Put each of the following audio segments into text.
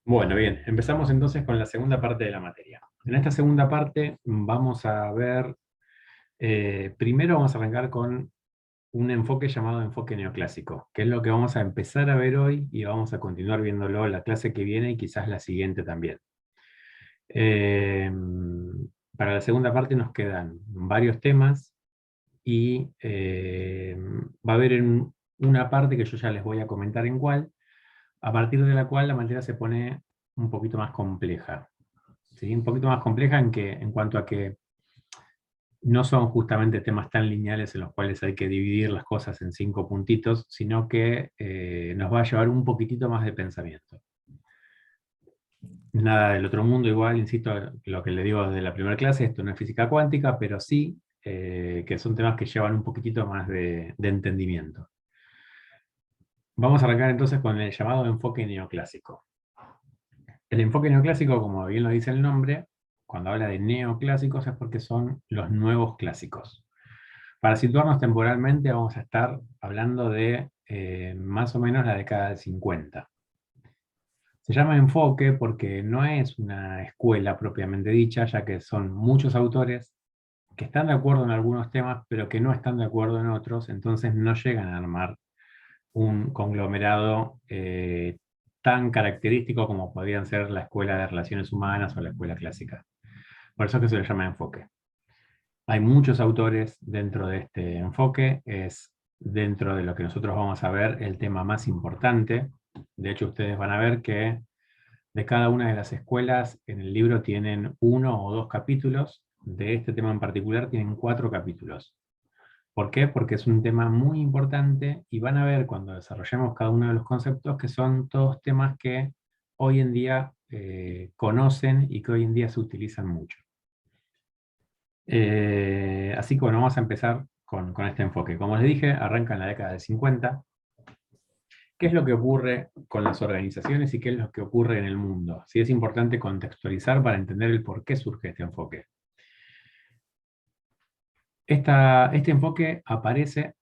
Bueno, bien, empezamos entonces con la segunda parte de la materia. En esta segunda parte vamos a ver, primero vamos a arrancar con un enfoque llamado enfoque neoclásico, que es lo que vamos a empezar a ver hoy y vamos a continuar viéndolo la clase que viene y quizás la siguiente también. Eh, para la segunda parte nos quedan varios temas y va a haber una parte que yo ya les voy a comentar en cuál, a partir de la cual la materia se pone un poquito más compleja. ¿Sí? Un poquito más compleja en cuanto a que no son justamente temas tan lineales en los cuales hay que dividir las cosas en 5 puntitos, sino que nos va a llevar un poquitito más de pensamiento. Nada del otro mundo, igual, insisto, lo que le digo desde la primera clase, esto no es física cuántica, pero sí que son temas que llevan un poquitito más de entendimiento. Vamos a arrancar entonces con el llamado enfoque neoclásico. El enfoque neoclásico, como bien lo dice el nombre, cuando habla de neoclásicos es porque son los nuevos clásicos. Para situarnos temporalmente vamos a estar hablando de más o menos la década del 50. Se llama enfoque porque no es una escuela propiamente dicha, ya que son muchos autores que están de acuerdo en algunos temas, pero que no están de acuerdo en otros, entonces no llegan a armar un conglomerado tan característico como podrían ser la escuela de relaciones humanas o la escuela clásica. Por eso es que se le llama enfoque. Hay muchos autores dentro de este enfoque, es dentro de lo que nosotros vamos a ver el tema más importante. De hecho, ustedes van a ver que de cada una de las escuelas en el libro tienen 1 o 2 capítulos, de este tema en particular tienen 4 capítulos. ¿Por qué? Porque es un tema muy importante y van a ver cuando desarrollemos cada uno de los conceptos que son todos temas que hoy en día conocen y que hoy en día se utilizan mucho. Así que bueno, vamos a empezar con este enfoque. Como les dije, arranca en la década del 50. ¿Qué es lo que ocurre con las organizaciones y qué es lo que ocurre en el mundo? Sí, es importante contextualizar para entender el por qué surge este enfoque. Este enfoque aparece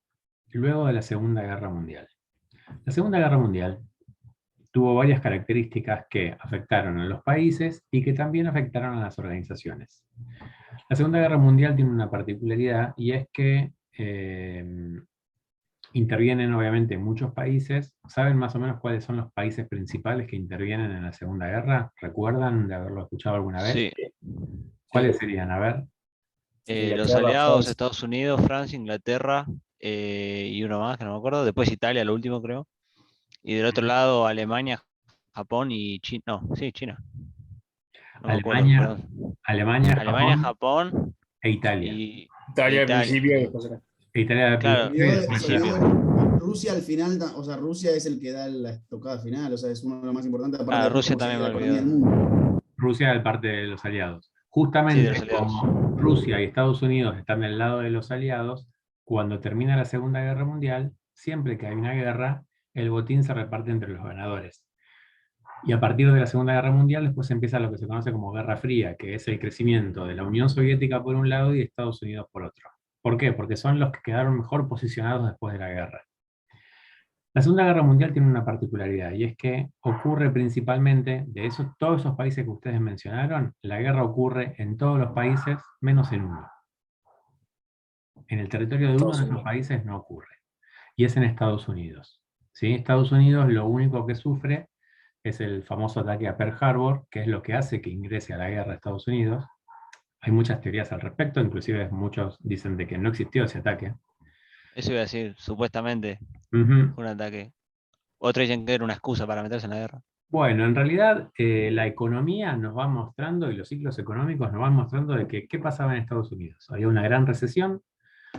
luego de la Segunda Guerra Mundial. La Segunda Guerra Mundial tuvo varias características que afectaron a los países y que también afectaron a las organizaciones. La Segunda Guerra Mundial tiene una particularidad y es que intervienen obviamente muchos países. ¿Saben más o menos cuáles son los países principales que intervienen en la Segunda Guerra? ¿Recuerdan de haberlo escuchado alguna vez? Sí, ¿Cuáles Sí, serían? A ver. los Inglaterra, aliados, Francia. Estados Unidos, Francia, Inglaterra y uno más que no me acuerdo. Después Italia, lo último creo. Y del otro lado Alemania, Japón y China. No, sí, China. No me acuerdo, Alemania, perdón. Alemania, Alemania, Japón Japón e Italia. e Italia al Italia. principio y después acá. E Italia al Claro, principio y al después Se a la principio. olvidó Rusia al final, o sea, Rusia es el que da la estocada final, o sea, es uno de los más importantes, aparte Ah, después Rusia cómo también sigue me la economía del olvidó. mundo. Rusia de parte de los aliados. Sí, de los Justamente aliados. como Rusia y Estados Unidos están del lado de los aliados, cuando termina la Segunda Guerra Mundial, siempre que hay una guerra, el botín se reparte entre los ganadores. Y a partir de la Segunda Guerra Mundial, después empieza lo que se conoce como Guerra Fría, que es el crecimiento de la Unión Soviética por un lado y de Estados Unidos por otro. ¿Por qué? Porque son los que quedaron mejor posicionados después de la guerra. La Segunda Guerra Mundial tiene una particularidad y es que ocurre principalmente, de todos esos países que ustedes mencionaron, la guerra ocurre en todos los países menos en uno. En el territorio de uno Estados de esos Unidos. países no ocurre, y es en Estados Unidos. ¿Sí? Estados Unidos lo único que sufre es el famoso ataque a Pearl Harbor, que es lo que hace que ingrese a la guerra a Estados Unidos. Hay muchas teorías al respecto, inclusive muchos dicen de que no existió ese ataque. Eso iba a decir, supuestamente Ujú. fue un ataque. Otros dicen que era una excusa para meterse en la guerra. Bueno, en realidad la economía nos va mostrando y los ciclos económicos nos van mostrando de que qué pasaba en Estados Unidos. Había una gran recesión,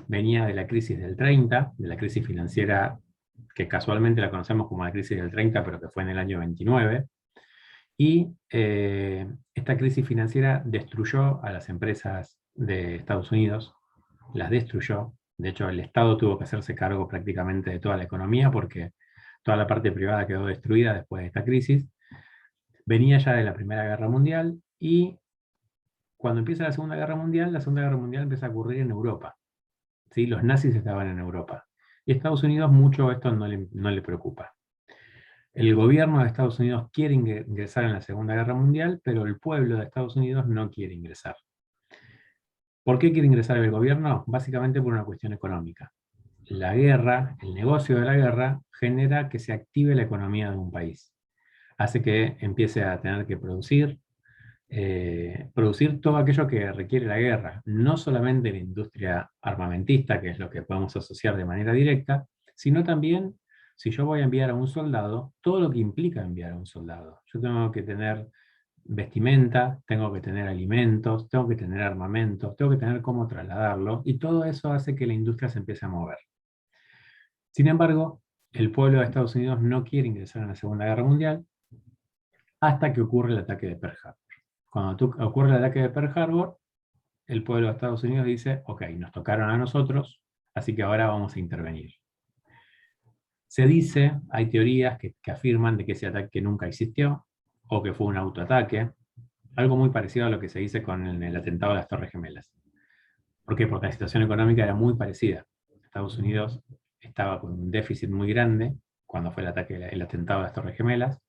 venía de la crisis del 30, de la crisis financiera que casualmente la conocemos como la crisis del 30, pero que fue en el año 29, y esta crisis financiera destruyó a las empresas de Estados Unidos, las destruyó. De hecho, el Estado tuvo que hacerse cargo prácticamente de toda la economía porque toda la parte privada quedó destruida después de esta crisis. Venía ya de la Primera Guerra Mundial y cuando empieza la Segunda Guerra Mundial empieza a ocurrir en Europa. ¿Sí? Los nazis estaban en Europa. Y a Estados Unidos mucho esto no le preocupa. El gobierno de Estados Unidos quiere ingresar en la Segunda Guerra Mundial, pero el pueblo de Estados Unidos no quiere ingresar. ¿Por qué quiere ingresar el gobierno? Básicamente por una cuestión económica. La guerra, el negocio de la guerra, genera que se active la economía de un país. Hace que empiece a tener que producir todo aquello que requiere la guerra, no solamente la industria armamentista, que es lo que podemos asociar de manera directa, sino también, si yo voy a enviar a un soldado, todo lo que implica enviar a un soldado. Yo tengo que tener vestimenta, tengo que tener alimentos, tengo que tener armamentos, tengo que tener cómo trasladarlo, y todo eso hace que la industria se empiece a mover. Sin embargo, el pueblo de Estados Unidos no quiere ingresar en la Segunda Guerra Mundial hasta que ocurre el ataque de Pearl Harbor. Cuando ocurre el ataque de Pearl Harbor, el pueblo de Estados Unidos dice, ok, nos tocaron a nosotros, así que ahora vamos a intervenir. Se dice, hay teorías que afirman de que ese ataque nunca existió, o que fue un autoataque, algo muy parecido a lo que se dice con el atentado de las Torres Gemelas. ¿Por qué? Porque la situación económica era muy parecida. Estados Unidos estaba con un déficit muy grande cuando fue el atentado de las Torres Gemelas,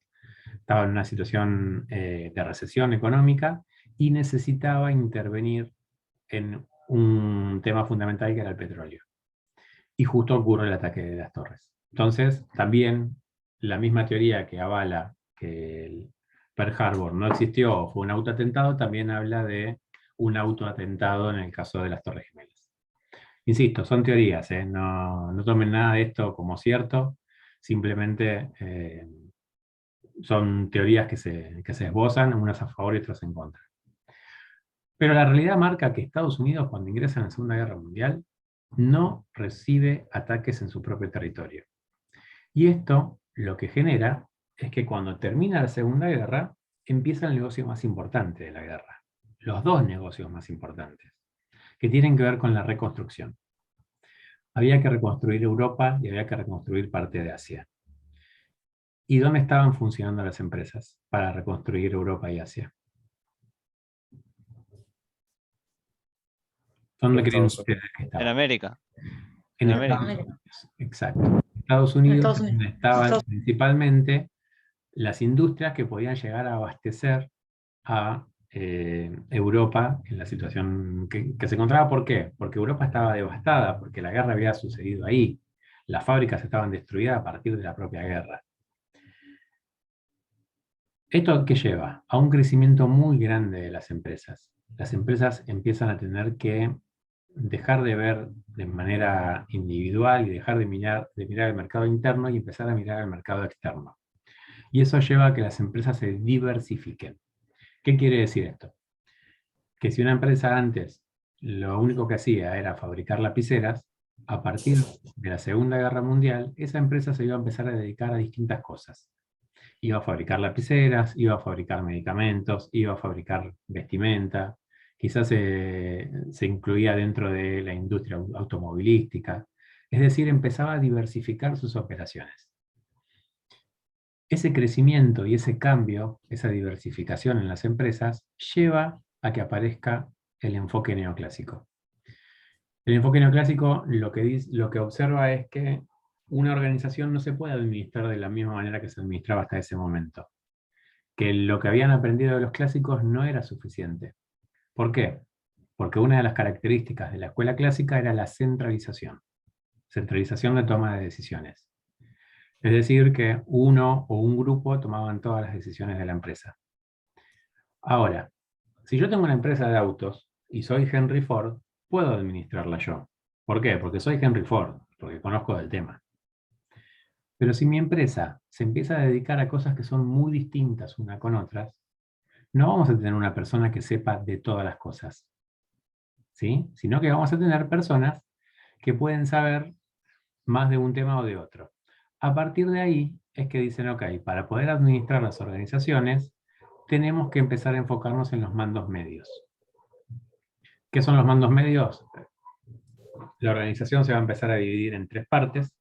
estaba en una situación de recesión económica y necesitaba intervenir en un tema fundamental que era el petróleo. Y justo ocurre el ataque de las torres. Entonces, también la misma teoría que avala que el Pearl Harbor no existió o fue un autoatentado, también habla de un autoatentado en el caso de las Torres Gemelas. Insisto, son teorías, no tomen nada de esto como cierto, simplemente son teorías que se esbozan, unas a favor y otras en contra. Pero la realidad marca que Estados Unidos, cuando ingresa en la Segunda Guerra Mundial, no recibe ataques en su propio territorio. Y esto lo que genera es que cuando termina la Segunda Guerra, empieza el negocio más importante de la guerra. Los dos negocios más importantes, que tienen que ver con la reconstrucción. Había que reconstruir Europa y había que reconstruir parte de Asia. ¿Y dónde estaban funcionando las empresas para reconstruir Europa y Asia? ¿Dónde creen ustedes que En estaban? América. En En Estados América. Unidos, exacto. Estados Unidos, donde estaban principalmente las industrias que podían llegar a abastecer a Europa en la situación que se encontraba. ¿Por qué? Porque Europa estaba devastada, porque la guerra había sucedido ahí. Las fábricas estaban destruidas a partir de la propia guerra. ¿Esto qué lleva? A un crecimiento muy grande de las empresas. Las empresas empiezan a tener que dejar de ver de manera individual y dejar de mirar el mercado interno y empezar a mirar el mercado externo. Y eso lleva a que las empresas se diversifiquen. ¿Qué quiere decir esto? Que si una empresa antes lo único que hacía era fabricar lapiceras, a partir de la Segunda Guerra Mundial, esa empresa se iba a empezar a dedicar a distintas cosas. Iba a fabricar lapiceras, iba a fabricar medicamentos, iba a fabricar vestimenta, quizás se incluía dentro de la industria automovilística, es decir, empezaba a diversificar sus operaciones. Ese crecimiento y ese cambio, esa diversificación en las empresas, lleva a que aparezca el enfoque neoclásico. El enfoque neoclásico lo que observa es que una organización no se puede administrar de la misma manera que se administraba hasta ese momento. Que lo que habían aprendido de los clásicos no era suficiente. ¿Por qué? Porque una de las características de la escuela clásica era la centralización. Centralización de toma de decisiones. Es decir, que uno o un grupo tomaban todas las decisiones de la empresa. Ahora, si yo tengo una empresa de autos y soy Henry Ford, puedo administrarla yo. ¿Por qué? Porque soy Henry Ford, porque conozco del tema. Pero si mi empresa se empieza a dedicar a cosas que son muy distintas una con otras, no vamos a tener una persona que sepa de todas las cosas, ¿sí? Sino que vamos a tener personas que pueden saber más de un tema o de otro. A partir de ahí es que dicen, ok, para poder administrar las organizaciones, tenemos que empezar a enfocarnos en los mandos medios. ¿Qué son los mandos medios? La organización se va a empezar a dividir en tres partes,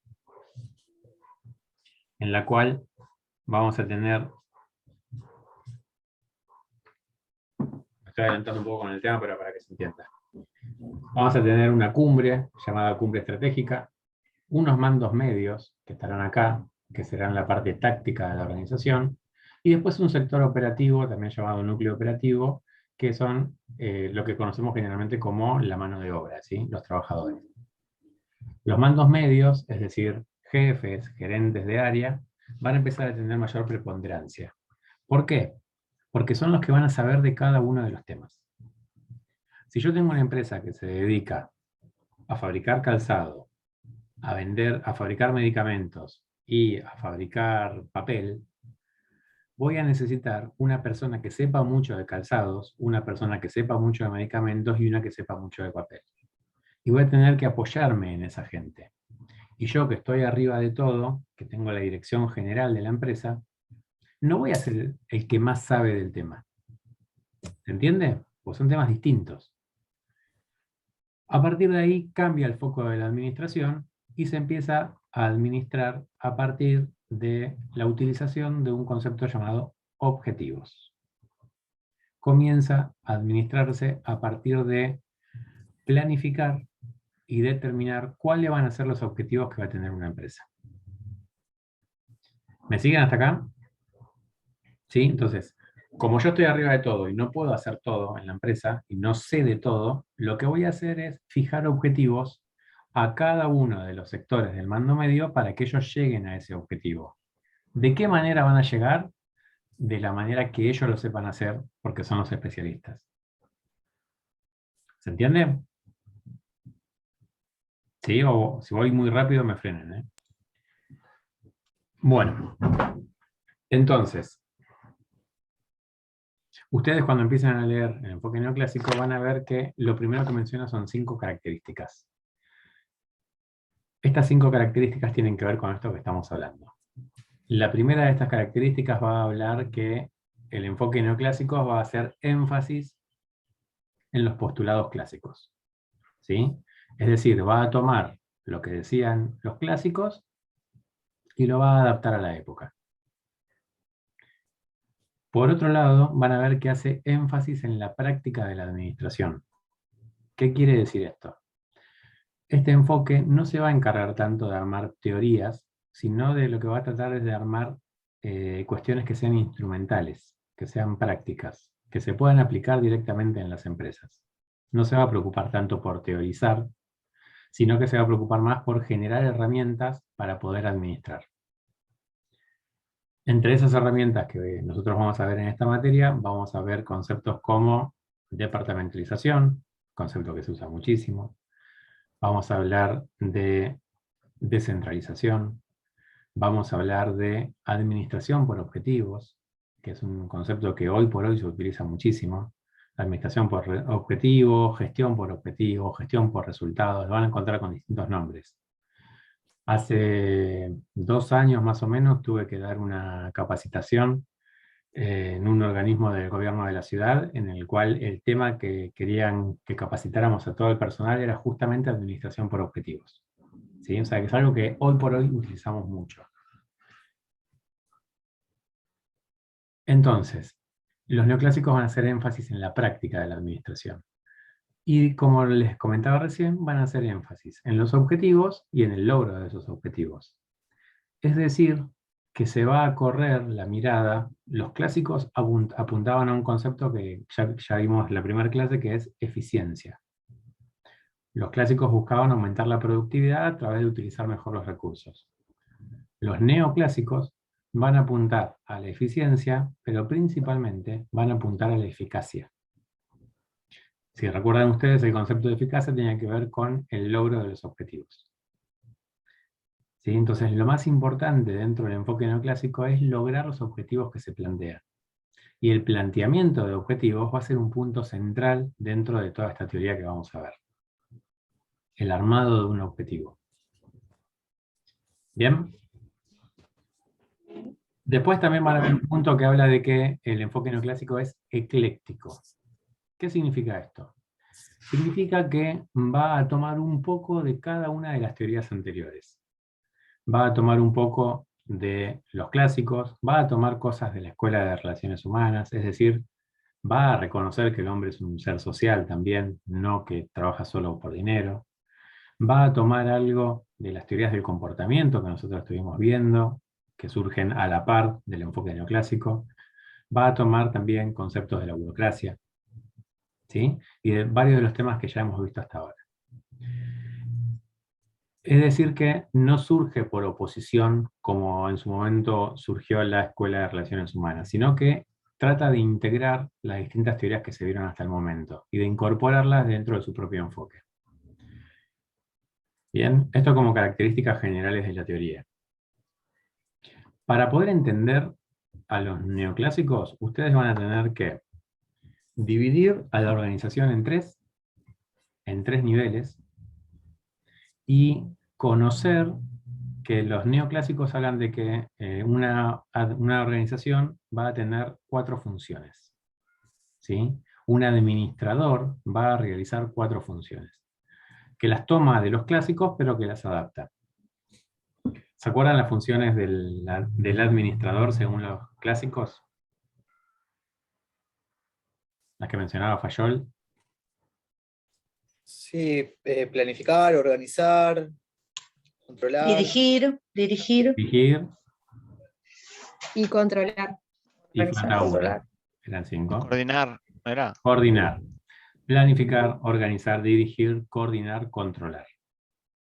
en la cual vamos a tener... Me estoy adelantando un poco con el tema, pero para que se entienda. Vamos a tener una cumbre, llamada cumbre estratégica, unos mandos medios, que estarán acá, que serán la parte táctica de la organización, y después un sector operativo, también llamado núcleo operativo, que son lo que conocemos generalmente como la mano de obra, ¿sí? Los trabajadores. Los mandos medios, es decir, jefes, gerentes de área, van a empezar a tener mayor preponderancia. ¿Por qué? Porque son los que van a saber de cada uno de los temas. Si yo tengo una empresa que se dedica a fabricar calzado, a vender, a fabricar medicamentos y a fabricar papel, voy a necesitar una persona que sepa mucho de calzados, una persona que sepa mucho de medicamentos y una que sepa mucho de papel. Y voy a tener que apoyarme en esa gente. Y yo, que estoy arriba de todo, que tengo la dirección general de la empresa, no voy a ser el que más sabe del tema. ¿Se entiende? Pues son temas distintos. A partir de ahí cambia el foco de la administración y se empieza a administrar a partir de la utilización de un concepto llamado objetivos. Comienza a administrarse a partir de planificar y determinar cuáles van a ser los objetivos que va a tener una empresa. ¿Me siguen hasta acá? ¿Sí? Entonces, como yo estoy arriba de todo y no puedo hacer todo en la empresa y no sé de todo, lo que voy a hacer es fijar objetivos a cada uno de los sectores del mando medio para que ellos lleguen a ese objetivo. ¿De qué manera van a llegar? De la manera que ellos lo sepan hacer, porque son los especialistas. ¿Se entiende? ¿Sí? O si voy muy rápido me frenen, ¿eh? Bueno, entonces, ustedes cuando empiezan a leer el enfoque neoclásico van a ver que lo primero que menciona son 5 características. Estas 5 características tienen que ver con esto que estamos hablando. La primera de estas características va a hablar que el enfoque neoclásico va a hacer énfasis en los postulados clásicos, ¿sí? Es decir, va a tomar lo que decían los clásicos y lo va a adaptar a la época. Por otro lado, van a ver que hace énfasis en la práctica de la administración. ¿Qué quiere decir esto? Este enfoque no se va a encargar tanto de armar teorías, sino de lo que va a tratar es de armar cuestiones que sean instrumentales, que sean prácticas, que se puedan aplicar directamente en las empresas. No se va a preocupar tanto por teorizar, sino que se va a preocupar más por generar herramientas para poder administrar. Entre esas herramientas que nosotros vamos a ver en esta materia, vamos a ver conceptos como departamentalización, concepto que se usa muchísimo. Vamos a hablar de descentralización. Vamos a hablar de administración por objetivos, que es un concepto que hoy por hoy se utiliza muchísimo. Administración por objetivos, gestión por resultados, lo van a encontrar con distintos nombres. Hace 2 años más o menos tuve que dar una capacitación en un organismo del gobierno de la ciudad, en el cual el tema que querían que capacitáramos a todo el personal era justamente administración por objetivos. ¿Sí? O sea, que es algo que hoy por hoy utilizamos mucho. Entonces, los neoclásicos van a hacer énfasis en la práctica de la administración. Y como les comentaba recién, van a hacer énfasis en los objetivos y en el logro de esos objetivos. Es decir, que se va a correr la mirada. Los clásicos apuntaban a un concepto que ya vimos en la primera clase, que es eficiencia. Los clásicos buscaban aumentar la productividad a través de utilizar mejor los recursos. Los neoclásicos van a apuntar a la eficiencia, pero principalmente van a apuntar a la eficacia. Si recuerdan ustedes, el concepto de eficacia tenía que ver con el logro de los objetivos. ¿Sí? Entonces, lo más importante dentro del enfoque neoclásico es lograr los objetivos que se plantean. Y el planteamiento de objetivos va a ser un punto central dentro de toda esta teoría que vamos a ver. El armado de un objetivo. ¿Bien? Después también van a ver un punto que habla de que el enfoque neoclásico es ecléctico. ¿Qué significa esto? Significa que va a tomar un poco de cada una de las teorías anteriores. Va a tomar un poco de los clásicos, va a tomar cosas de la Escuela de Relaciones Humanas, es decir, va a reconocer que el hombre es un ser social también, no que trabaja solo por dinero. Va a tomar algo de las teorías del comportamiento que nosotros estuvimos viendo, que surgen a la par del enfoque neoclásico. Va a tomar también conceptos de la burocracia, ¿sí? Y de varios de los temas que ya hemos visto hasta ahora. Es decir, que no surge por oposición, como en su momento surgió la Escuela de Relaciones Humanas, sino que trata de integrar las distintas teorías que se vieron hasta el momento y de incorporarlas dentro de su propio enfoque. Bien, esto como características generales de la teoría. Para poder entender a los neoclásicos, ustedes van a tener que dividir a la organización en tres niveles, y conocer que los neoclásicos hablan de que una organización va a tener 4 funciones, ¿sí? Un administrador va a realizar 4 funciones, que las toma de los clásicos, pero que las adapta. ¿Se acuerdan las funciones del administrador según los clásicos? Las que mencionaba Fayol. Sí, planificar, organizar, controlar. Dirigir Dirigir Y controlar. y Organizar, falta controlar. una. Eran 5. Coordinar, ¿no era? Coordinar. Planificar, organizar, dirigir, coordinar, controlar.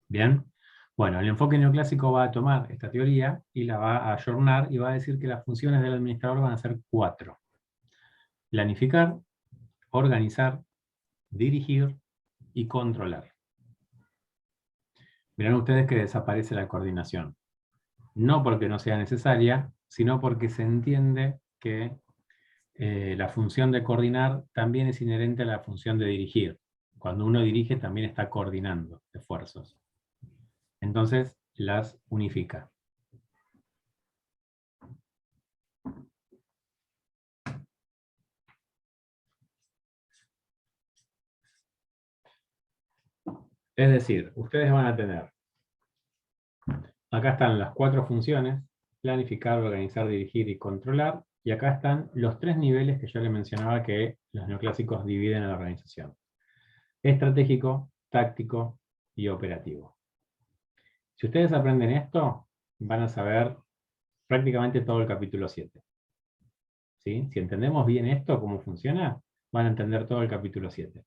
¿Bien? Bueno, el enfoque neoclásico va a tomar esta teoría y la va a ayornar y va a decir que las funciones del administrador van a ser 4. Planificar, organizar, dirigir y controlar. Verán ustedes que desaparece la coordinación. No porque no sea necesaria, sino porque se entiende que la función de coordinar también es inherente a la función de dirigir. Cuando uno dirige también está coordinando esfuerzos. Entonces las unifica. Es decir, ustedes van a tener, acá están las 4 funciones: planificar, organizar, dirigir y controlar, y acá están los 3 niveles que yo les mencionaba que los neoclásicos dividen a la organización: estratégico, táctico y operativo. Si ustedes aprenden esto, van a saber prácticamente todo el capítulo 7. ¿Sí? Si entendemos bien esto, cómo funciona, van a entender todo el capítulo 7.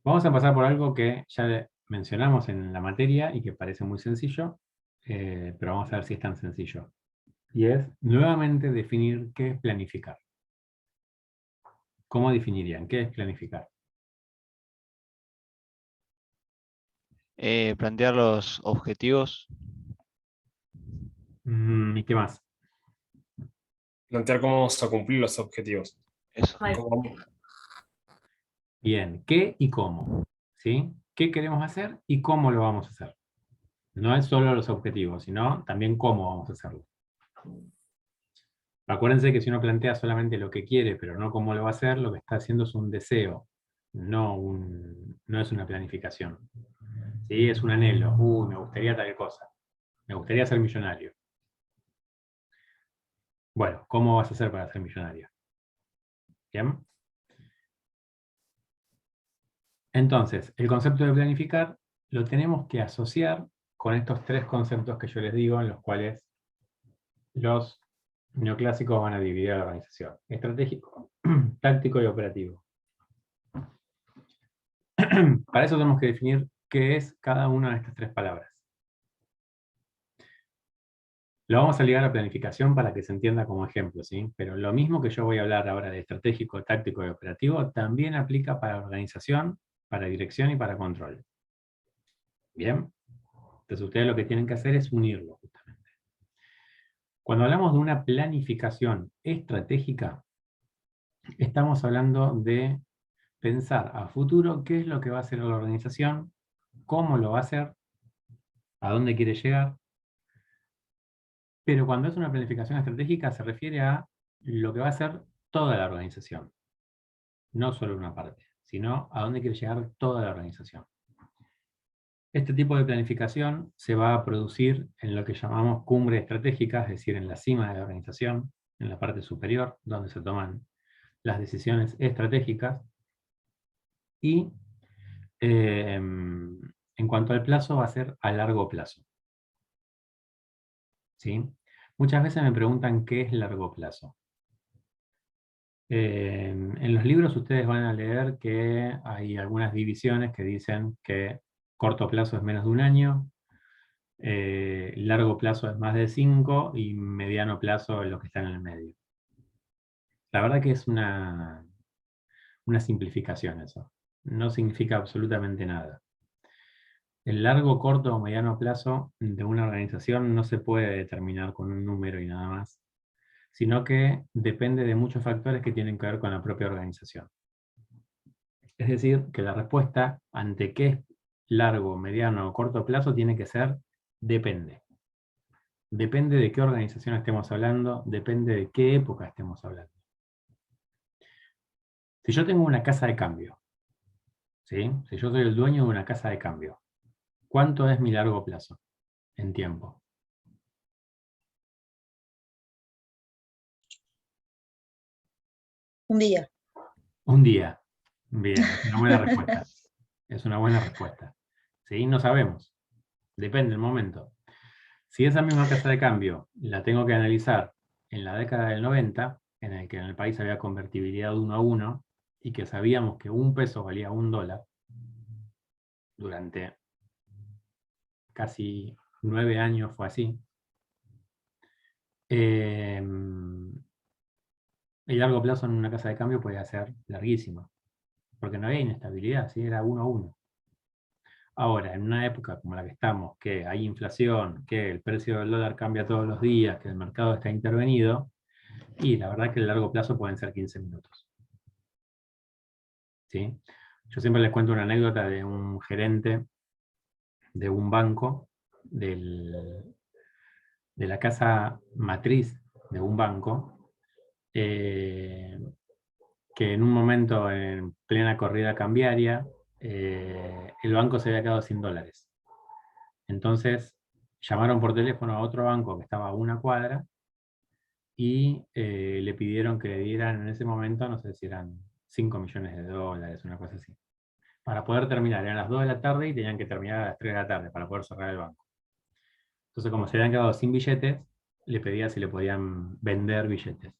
Vamos a pasar por algo que ya mencionamos en la materia y que parece muy sencillo, pero vamos a ver si es tan sencillo. Y es nuevamente definir qué es planificar. ¿Cómo definirían? ¿Qué es planificar? Plantear los objetivos. ¿Y qué más? Plantear cómo vamos a cumplir los objetivos. Eso. Cómo- Bien, ¿qué y cómo? ¿Sí? ¿Qué queremos hacer y cómo lo vamos a hacer? No es solo los objetivos, sino también cómo vamos a hacerlo. Acuérdense que si uno plantea solamente lo que quiere, pero no cómo lo va a hacer, lo que está haciendo es un deseo, no es una planificación. ¿Sí? Es un anhelo. Me gustaría tal cosa. Me gustaría ser millonario. Bueno, ¿cómo vas a hacer para ser millonario? ¿Bien? Entonces, el concepto de planificar lo tenemos que asociar con estos 3 conceptos que yo les digo, en los cuales los neoclásicos van a dividir a la organización: estratégico, táctico y operativo. Para eso tenemos que definir qué es cada una de estas 3 palabras. Lo vamos a ligar a planificación para que se entienda como ejemplo, ¿sí? Pero lo mismo que yo voy a hablar ahora de estratégico, táctico y operativo, también aplica para organización, para dirección y para control. ¿Bien? Entonces ustedes lo que tienen que hacer es unirlo, justamente. Cuando hablamos de una planificación estratégica, estamos hablando de pensar a futuro qué es lo que va a hacer la organización, cómo lo va a hacer, a dónde quiere llegar. Pero cuando es una planificación estratégica se refiere a lo que va a hacer toda la organización. No solo una parte, sino a dónde quiere llegar toda la organización. Este tipo de planificación se va a producir en lo que llamamos cumbre estratégica, es decir, en la cima de la organización, en la parte superior, donde se toman las decisiones estratégicas. Y en cuanto al plazo, va a ser a largo plazo. ¿sí? Muchas veces me preguntan qué es largo plazo. En los libros ustedes van a leer que hay algunas divisiones que dicen que corto plazo es menos de un año, largo plazo es más de 5 y mediano plazo es lo que está en el medio. La verdad que es una simplificación eso. No significa absolutamente nada. El largo, corto o mediano plazo de una organización no se puede determinar con un número y nada más, sino que depende de muchos factores que tienen que ver con la propia organización. Es decir, que la respuesta ante qué es largo, mediano o corto plazo tiene que ser depende. Depende de qué organización estemos hablando, depende de qué época estemos hablando. Si yo tengo una casa de cambio, ¿sí? Si yo soy el dueño de una casa de cambio, ¿cuánto es mi largo plazo en tiempo? Un día. Un día. Bien, es una buena respuesta. Es una buena respuesta. ¿Sí? No sabemos. Depende del momento. Si esa misma casa de cambio la tengo que analizar en la década del 90, en el que en el país había convertibilidad de 1 a 1, y que sabíamos que un peso valía $1, durante casi 9 años fue así, el largo plazo en una casa de cambio podía ser larguísimo, porque no había inestabilidad, ¿sí? Era 1 a 1. Ahora, en una época como la que estamos, que hay inflación, que el precio del dólar cambia todos los días, que el mercado está intervenido, y la verdad que el largo plazo pueden ser 15 minutos. ¿Sí? Yo siempre les cuento una anécdota de un gerente de un banco, de la casa matriz de un banco, que en un momento, en plena corrida cambiaria, el banco se había quedado sin dólares. Entonces, llamaron por teléfono a otro banco que estaba a una cuadra y le pidieron que le dieran en ese momento, no sé si eran 5 millones de dólares, una cosa así, para poder terminar. Eran las 2 de la tarde y tenían que terminar a las 3 de la tarde para poder cerrar el banco. Entonces, como se habían quedado sin billetes, le pedía si le podían vender billetes.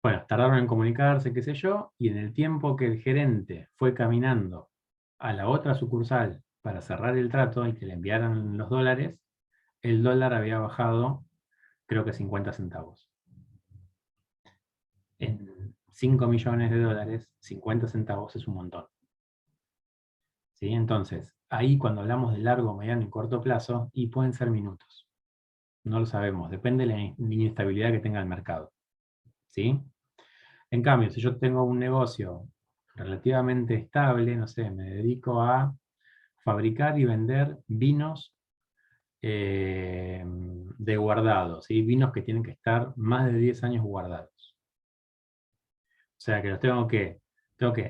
Bueno, tardaron en comunicarse, qué sé yo, y en el tiempo que el gerente fue caminando a la otra sucursal para cerrar el trato y que le enviaran los dólares, el dólar había bajado, creo que 50 centavos. En 5 millones de dólares, 50 centavos es un montón. ¿Sí? Entonces, ahí cuando hablamos de largo, mediano y corto plazo, y pueden ser minutos. No lo sabemos, depende de la inestabilidad que tenga el mercado. ¿Sí? En cambio, si yo tengo un negocio relativamente estable, no sé, me dedico a fabricar y vender vinos de guardado, ¿sí? Vinos que tienen que estar más de 10 años guardados. O sea que los tengo que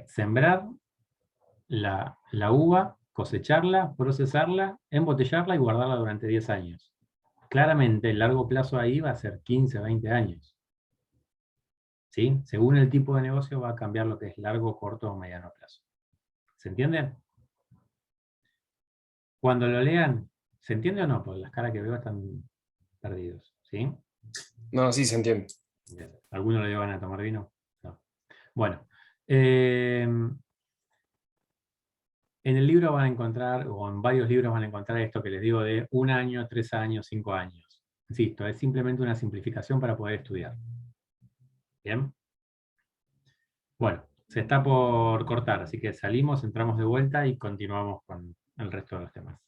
sembrar la uva, cosecharla, procesarla, embotellarla y guardarla durante 10 años. Claramente el largo plazo ahí va a ser 15, 20 años. ¿Sí? Según el tipo de negocio va a cambiar lo que es largo, corto o mediano plazo. ¿Se entiende? Cuando lo lean, ¿se entiende o no? Porque las caras que veo están perdidos. ¿Sí? No, sí se entiende. Bien. ¿Alguno le dio ganas de tomar vino? No. Bueno. En el libro van a encontrar, o en varios libros van a encontrar esto que les digo de 1 año, 3 años, 5 años. Insisto, es simplemente una simplificación para poder estudiar. ¿Bien? Bueno, se está por cortar, así que salimos, entramos de vuelta y continuamos con el resto de los temas.